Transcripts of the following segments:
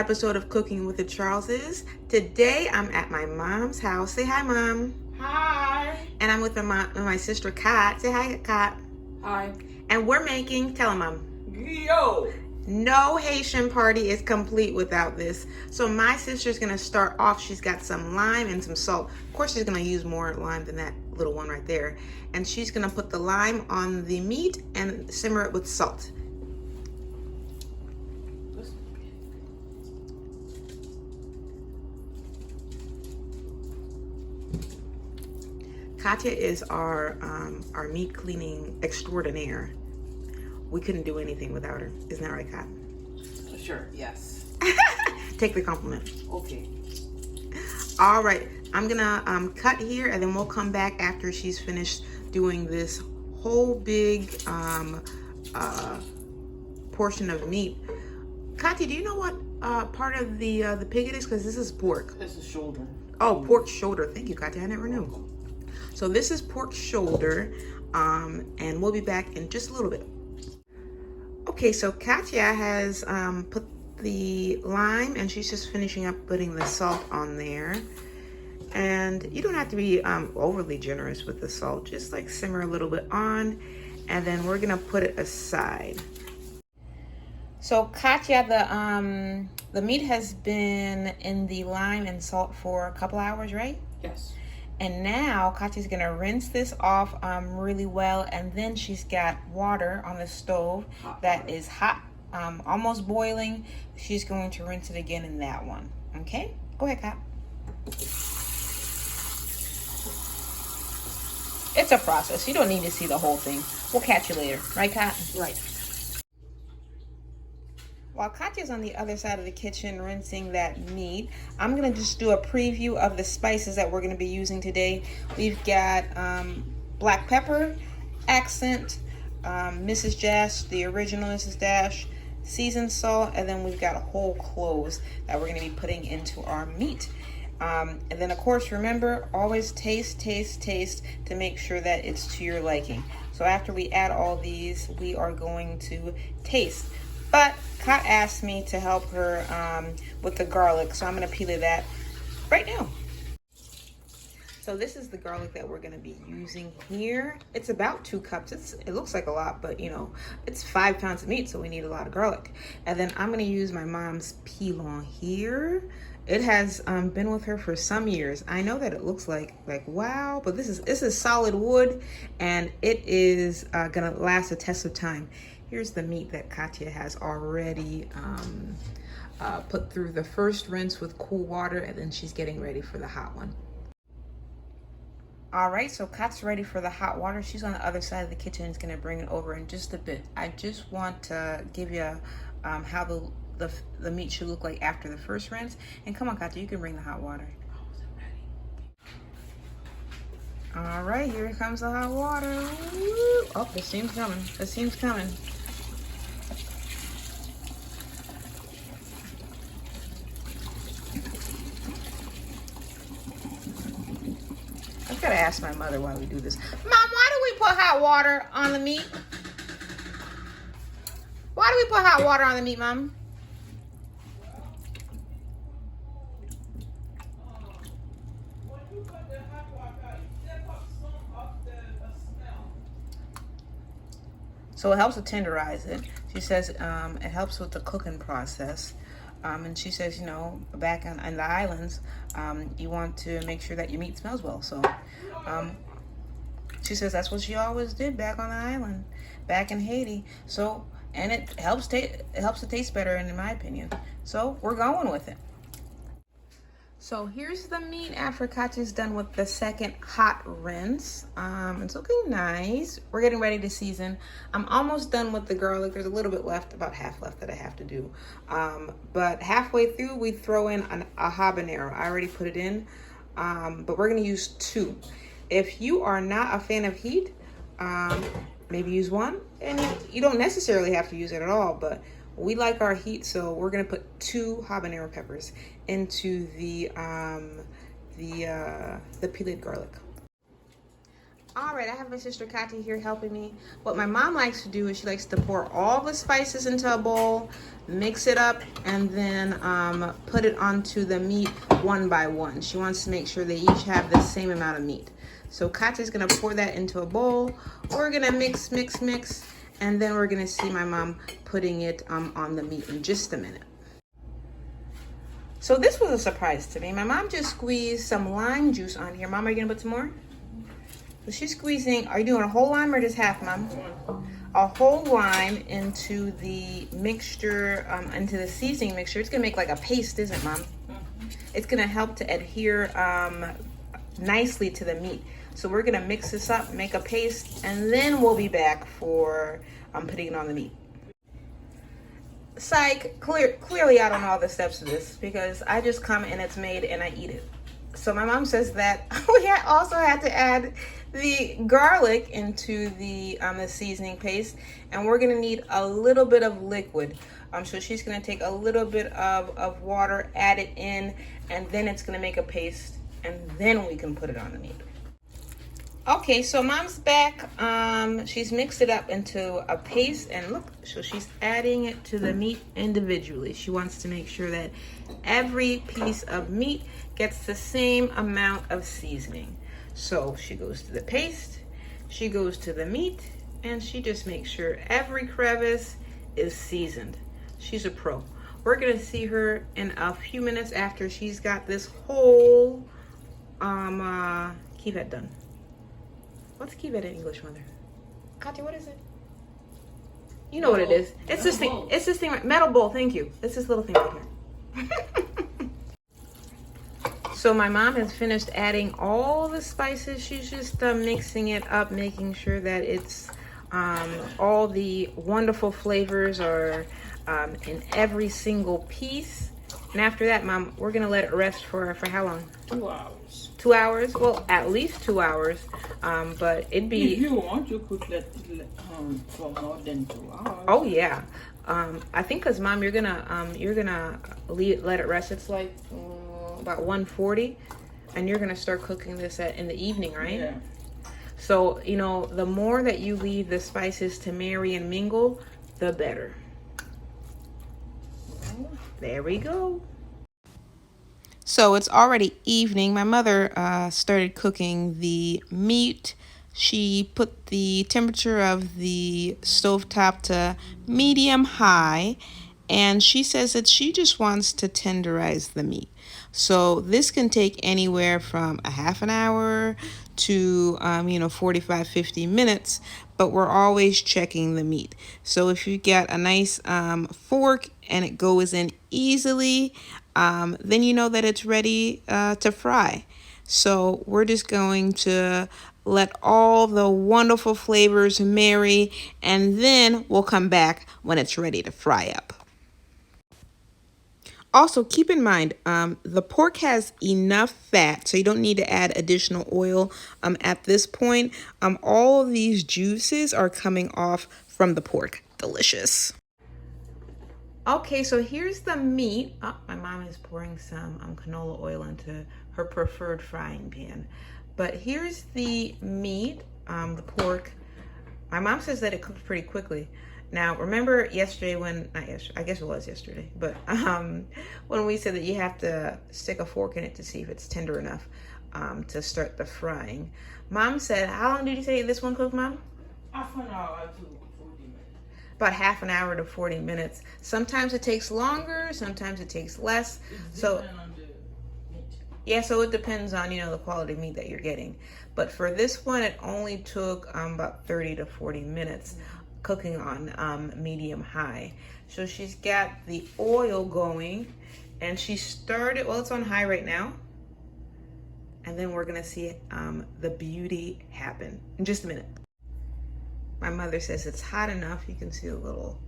episode of Cooking with the Charleses. Today I'm at my mom's house. Say hi, Mom. Hi. And I'm with my sister Kat. Say hi, Kat. Hi. And we're making, tell them, Mom. GRIYO. No Haitian party is complete without this. So my sister's gonna start off. She's got some lime and some salt. Of course, she's gonna use more lime than that little one right there. And she's gonna put the lime on the meat and simmer it with salt. Katya is our meat cleaning extraordinaire. We couldn't do anything without her. Isn't that right, Kat? Sure, yes. Take the compliment. Okay. All right, I'm gonna cut here and then we'll come back after she's finished doing this whole big portion of meat. Katya, do you know what part of the pig it is? Because this is pork. This is shoulder. Oh, pork shoulder. Thank you, Katya. I never knew. So this is pork shoulder, and we'll be back in just a little bit. Okay, so Katya has put the lime, and she's just finishing up putting the salt on there. And you don't have to be overly generous with the salt. Just like simmer a little bit on, and then we're gonna put it aside. So Katya, the meat has been in the lime and salt for a couple hours, right? Yes. And now Katya's gonna rinse this off really well, and then she's got water on the stove that is hot, almost boiling. She's going to rinse it again in that one. Okay, go ahead, Kat. It's a process. You don't need to see the whole thing. We'll catch you later, right, Kat? Right. While Katya's on the other side of the kitchen rinsing that meat, I'm gonna just do a preview of the spices that we're gonna be using today. We've got black pepper, accent, Mrs. Dash, the original Mrs. Dash, seasoned salt, and then we've got whole cloves that we're gonna be putting into our meat. And then of course, remember, always taste to make sure that it's to your liking. So after we add all these, we are going to taste. But Kat asked me to help her with the garlic, so I'm gonna peel that right now. So this is the garlic that we're gonna be using here. It's about 2 cups. It looks like a lot, but you know, it's 5 pounds of meat, so we need a lot of garlic. And then I'm gonna use my mom's pilon here. It has been with her for some years. I know that it looks like wow, but this is solid wood, and it is gonna last a test of time. Here's the meat that Katya has already put through the first rinse with cool water, and then she's getting ready for the hot one. All right, so Kat's ready for the hot water. She's on the other side of the kitchen. Is gonna bring it over in just a bit. I just want to give you how the meat should look like after the first rinse. And come on, Katya, you can bring the hot water. All right, here comes the hot water. Woo. Oh, the steam's coming. The steam's coming. I've got to ask my mother why we do this. Mom, why do we put hot water on the meat? Why do we put hot water on the meat, Mom? So it helps to tenderize it. She says it helps with the cooking process. And she says, you know, back in the islands, you want to make sure that your meat smells well. So she says that's what she always did back on the island, back in Haiti. So, and it helps to taste better, in my opinion. So we're going with it. So here's the meat after Katya's done with the second hot rinse. It's looking nice. We're getting ready to season. I'm almost done with the garlic. There's a little bit left, about half left that I have to do. But halfway through, we throw in a habanero. I already put it in, but we're gonna use 2. If you are not a fan of heat, maybe use 1. And you don't necessarily have to use it at all, but we like our heat, so we're gonna put 2 habanero peppers into the peeled garlic. All right, I have my sister Kati here helping me. What my mom likes to do is she likes to pour all the spices into a bowl, mix it up, and then put it onto the meat one by one. She wants to make sure they each have the same amount of meat. So Kati's gonna pour that into a bowl. We're gonna mix, mix, mix, and then we're gonna see my mom putting it on the meat in just a minute. So this was a surprise to me. My mom just squeezed some lime juice on here. Mom, are you gonna put some more? So she's squeezing, are you doing a whole lime or just half, Mom? A whole lime into the mixture, into the seasoning mixture. It's gonna make like a paste, isn't it, Mom? It's gonna help to adhere nicely to the meat. So we're gonna mix this up, make a paste, and then we'll be back for putting it on the meat. Psych, clearly I don't know all the steps of this because I just come and it's made and I eat it. So my mom says that we also had to add the garlic into the seasoning paste, and we're gonna need a little bit of liquid. So she's gonna take a little bit of water, add it in, and then it's gonna make a paste, and then we can put it on the meat. Okay, so Mom's back. She's mixed it up into a paste, and look, so she's adding it to the meat individually. She wants to make sure that every piece of meat gets the same amount of seasoning. So she goes to the paste, she goes to the meat, and she just makes sure every crevice is seasoned. She's a pro. We're gonna see her in a few minutes after she's got this whole kivet done. What's kivet in English, Mother? Katya, what is it? You know what it is. It's this thing. It's this thing. Metal bowl. Thank you. It's this little thing right here. So my mom has finished adding all the spices. She's just mixing it up, making sure that it's all the wonderful flavors are in every single piece. And after that, Mom, we're gonna let it rest for how long? 2 hours. 2 hours? Well, at least 2 hours. But it'd be. If you want, you could let for more than 2 hours. Oh yeah. I think because Mom, you're gonna let it rest. It's like about 1:40, and you're gonna start cooking this in the evening, right? Yeah. So you know, the more that you leave the spices to marry and mingle, the better. There we go. So it's already evening. My mother started cooking the meat. She put the temperature of the stovetop to medium high, and she says that she just wants to tenderize the meat. So this can take anywhere from a half an hour to 45, 50 minutes, but we're always checking the meat. So if you get a nice fork and it goes in easily, then you know that it's ready to fry. So we're just going to let all the wonderful flavors marry, and then we'll come back when it's ready to fry up. Also, keep in mind, the pork has enough fat, so you don't need to add additional oil at this point. All of these juices are coming off from the pork. Delicious. Okay, so here's the meat. Oh, my mom is pouring some canola oil into her preferred frying pan. But here's the meat, the pork. My mom says that it cooks pretty quickly. Now, remember yesterday not yesterday, I guess it was yesterday, but when we said that you have to stick a fork in it to see if it's tender enough to start the frying. Mom said, how long did you say this one cooked, Mom? Half an hour to 40 minutes. About half an hour to 40 minutes. Sometimes it takes longer, sometimes it takes less. So yeah, so it depends on, the quality of meat that you're getting. But for this one, it only took about 30 to 40 minutes cooking on medium high. So she's got the oil going, and she started, well, it's on high right now. And then we're gonna see the beauty happen in just a minute. My mother says it's hot enough. You can see the oil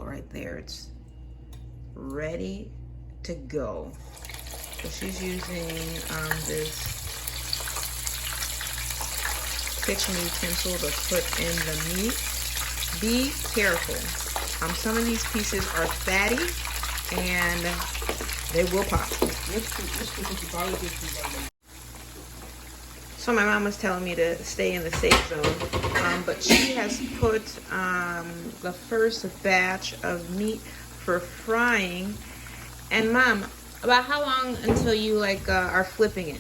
right there. It's ready to go. So she's using this kitchen utensil to put in the meat. Be careful. Some of these pieces are fatty and they will pop. So my mom was telling me to stay in the safe zone, but she has put the first batch of meat for frying. And Mom, about how long until you like are flipping it?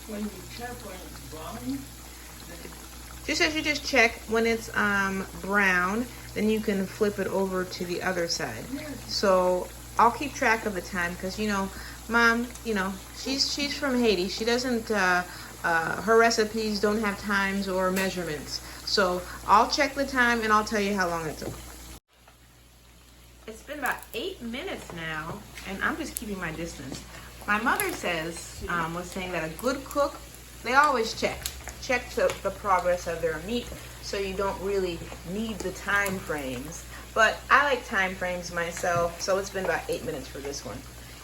When you check when it's brown, Just as you just check when it's brown, then you can flip it over to the other side. So I'll keep track of the time because Mom, she's from Haiti. She doesn't her recipes don't have times or measurements. So I'll check the time and I'll tell you how long it took. It's been about 8 minutes now, and I'm just keeping my distance. My mother was saying that a good cook, they always check the progress of their meat, so you don't really need the time frames. But I like time frames myself, so it's been about 8 minutes for this one.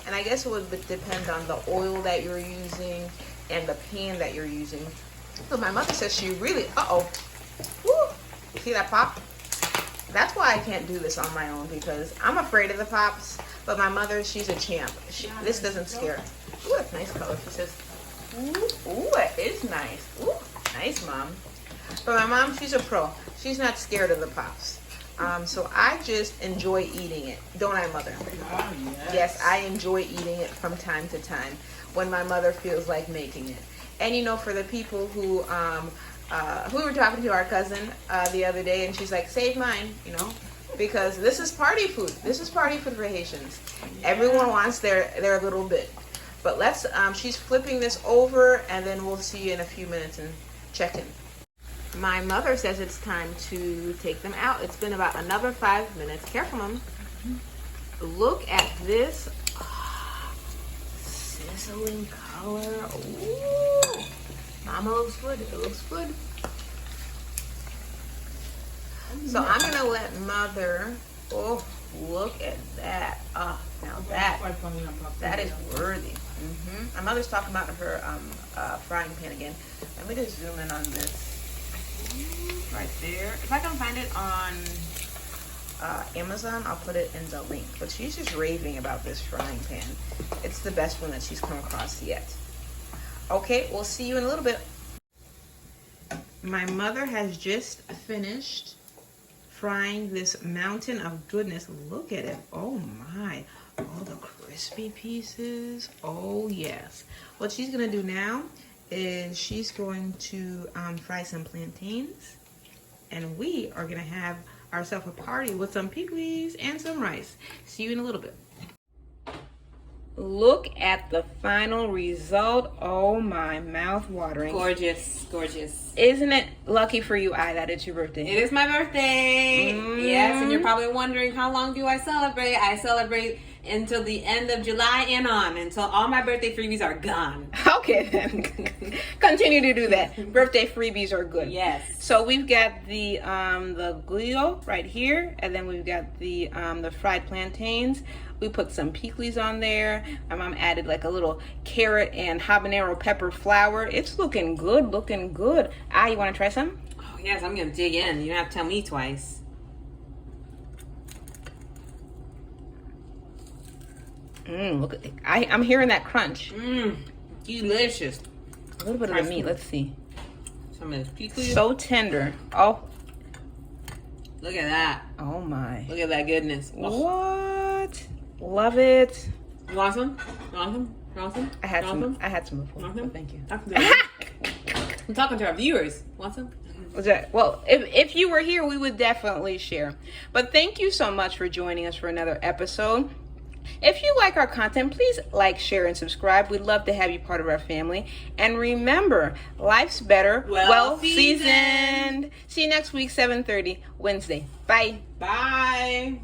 And I guess it would depend on the oil that you're using and the pan that you're using. So my mother says she really, woo, see that pop? That's why I can't do this on my own, because I'm afraid of the pops. But my mother, she's a champ. This doesn't scare her. Ooh, that's nice color. She says, ooh, it is nice. Ooh, nice, Mom. But my mom, she's a pro. She's not scared of the pops. So I just enjoy eating it. Don't I, Mother? oh, yes. Yes, I enjoy eating it from time to time when my mother feels like making it. And for the people who we were talking to our cousin the other day, and she's like, save mine, because this is party food. This is party food for Haitians. Everyone wants their little bit. But she's flipping this over, and then we'll see you in a few minutes and check in. My mother says it's time to take them out. It's been about another 5 minutes. Careful, Mom. Look at this sizzling color. Ooh. Mama looks good. It looks good. So I'm going to let Mother, look at that. Oh, now that is worthy. My mother's talking about her frying pan again. Let me just zoom in on this right there. If I can find it on Amazon, I'll put it in the link. But she's just raving about this frying pan. It's the best one that she's come across yet. Okay, we'll see you in a little bit. My mother has just finished frying this mountain of goodness. Look at it. Oh my. All the crispy pieces. Oh yes. What she's going to do now is she's going to fry some plantains. And we are going to have ourselves a party with some pickles and some rice. See you in a little bit. Look at the final result. Oh my, mouth watering. Gorgeous, gorgeous. Isn't it lucky for you, that it's your birthday? It is my birthday. Yes, and you're probably wondering, how long do I celebrate? I celebrate until the end of July and on, until all my birthday freebies are gone. Okay then. Continue to do that. Birthday freebies are good. Yes. So we've got the GRIYO right here, and then we've got the fried plantains. We put some pickles on there. My mom added like a little carrot and habanero pepper flour. It's looking good, looking good. You want to try some? Oh yes, I'm gonna dig in. You don't have to tell me twice. Look at it. I'm hearing that crunch. Delicious. A little bit of the meat. Let's see. Some of this pickles. So tender. Oh. Look at that. Oh my. Look at that goodness. What? Love it. You want some? You want some? You want some? I had You want some. I had some before. Want some? But thank you. That's good. I'm talking to our viewers. Want some? Well, if you were here, we would definitely share. But thank you so much for joining us for another episode. If you like our content, please like, share, and subscribe. We'd love to have you part of our family. And remember, life's better, well seasoned. See you next week, 7:30, Wednesday. Bye. Bye.